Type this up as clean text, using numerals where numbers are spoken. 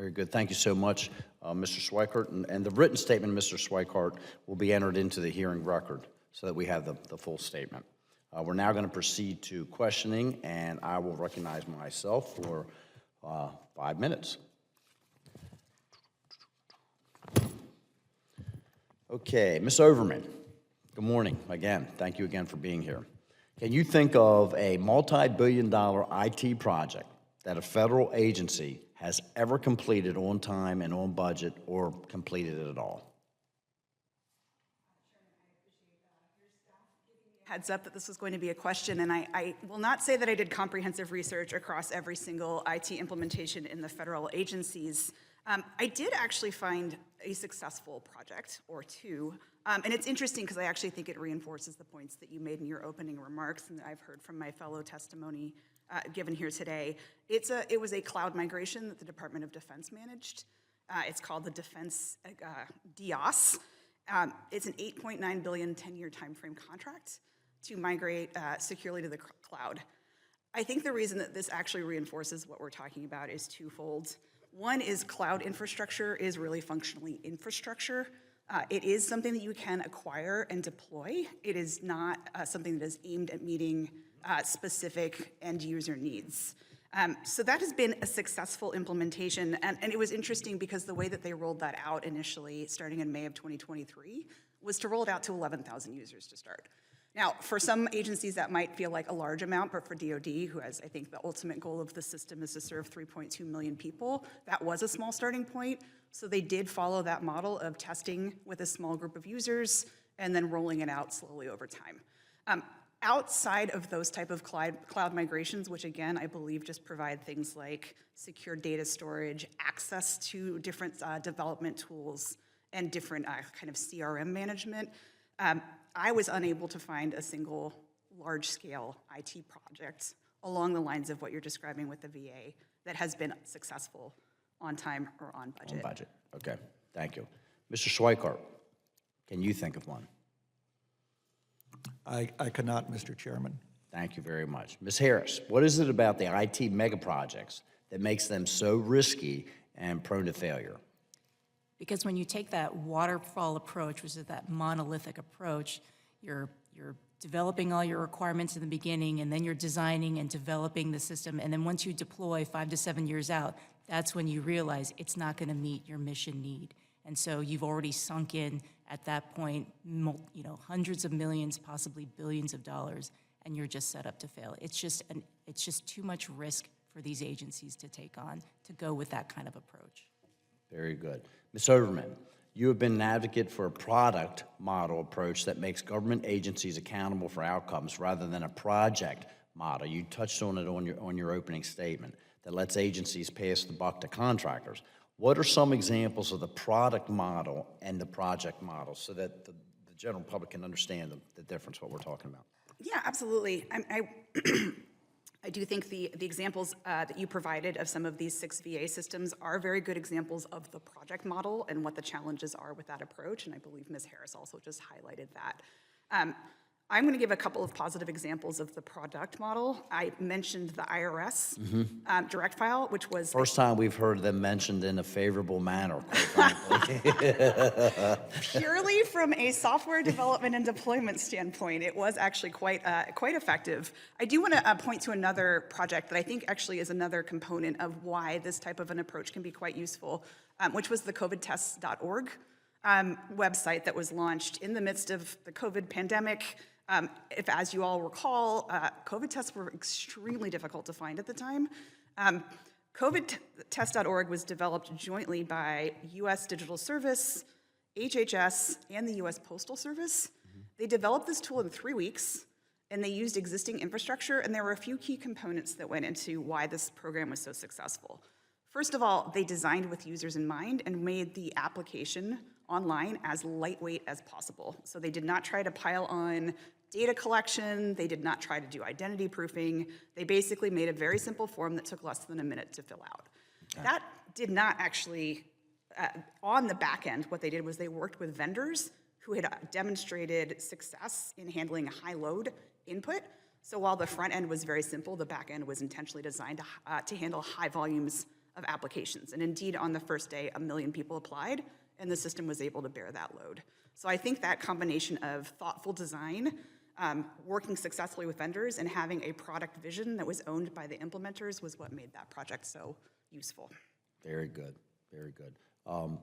Very good. Thank you so much, Mr. Schweikart. And the written statement, Mr. Schweikart, will be entered into the hearing record so that we have the full statement. We're now going to proceed to questioning, and I will recognize myself for 5 minutes. Okay, Ms. Overman, good morning again. Thank you again for being here. Can you think of a multi-billion-dollar IT project that a federal agency has ever completed on time and on budget, or completed it at all? Heads up that this was going to be a question, and I will not say that I did comprehensive research across every single IT implementation in the federal agencies. I did actually find a successful project or two, and it's interesting because I actually think it reinforces the points that you made in your opening remarks and that I've heard from my fellow testimony given here today. It was a cloud migration that the Department of Defense managed. It's called the Defense DOS. It's an $8.9 billion 10-year timeframe contract to migrate securely to the cloud. I think the reason that this actually reinforces what we're talking about is twofold. One is cloud infrastructure is really functionally infrastructure. It is something that you can acquire and deploy. It is not something that is aimed at meeting specific end user needs. So that has been a successful implementation, and it was interesting because the way that they rolled that out initially, starting in May of 2023, was to roll it out to 11,000 users to start. Now, for some agencies that might feel like a large amount, but for DoD, who has, I think, the ultimate goal of the system is to serve 3.2 million people, that was a small starting point. So they did follow that model of testing with a small group of users and then rolling it out slowly over time. Outside of those type of cloud migrations, which again, I believe just provide things like secure data storage, access to different development tools, and different kind of CRM management, I was unable to find a single large-scale IT project along the lines of what you're describing with the VA that has been successful on time or on budget. On budget, okay, thank you. Mr. Schweikart, can you think of one? I cannot, Mr. Chairman. Thank you very much. Ms. Harris, what is it about the IT mega projects that makes them so risky and prone to failure? Because when you take that waterfall approach, which is that monolithic approach, you're developing all your requirements in the beginning, and then you're designing and developing the system, and then once you deploy 5 to 7 years out, that's when you realize it's not going to meet your mission need. And so you've already sunk in at that point, hundreds of millions, possibly billions of dollars, and you're just set up to fail. It's just too much risk for these agencies to take on to go with that kind of approach. Very good. Ms. Overman, you have been an advocate for a product model approach that makes government agencies accountable for outcomes rather than a project model. You touched on it on your opening statement, that lets agencies pass the buck to contractors. What are some examples of the product model and the project model so that the general public can understand the difference, what we're talking about? Yeah, absolutely. I do think the examples that you provided of some of these 6 VA systems are very good examples of the project model and what the challenges are with that approach, and I believe Ms. Harris also just highlighted that. I'm going to give a couple of positive examples of the product model. I mentioned the IRS direct file, which was— First time we've heard them mentioned in a favorable manner, quite frankly. Purely from a software development and deployment standpoint, it was actually quite effective. I do want to point to another project that I think actually is another component of why this type of an approach can be quite useful, which was the covidtests.org website that was launched in the midst of the COVID pandemic. If, as you all recall, COVID tests were extremely difficult to find at the time. COVIDtest.org was developed jointly by U.S. Digital Service, HHS, and the U.S. Postal Service. They developed this tool in 3 weeks, and they used existing infrastructure, and there were a few key components that went into why this program was so successful. First of all, they designed with users in mind and made the application online as lightweight as possible. So they did not try to pile on data collection, they did not try to do identity proofing. They basically made a very simple form that took less than a minute to fill out. That did not actually, on the back end, what they did was they worked with vendors who had demonstrated success in handling high load input. So while the front end was very simple, the back end was intentionally designed to handle high volumes of applications. And indeed, on the first day, 1 million people applied, and the system was able to bear that load. So I think that combination of thoughtful design, working successfully with vendors, and having a product vision that was owned by the implementers was what made that project so useful. Very good, very good. I'm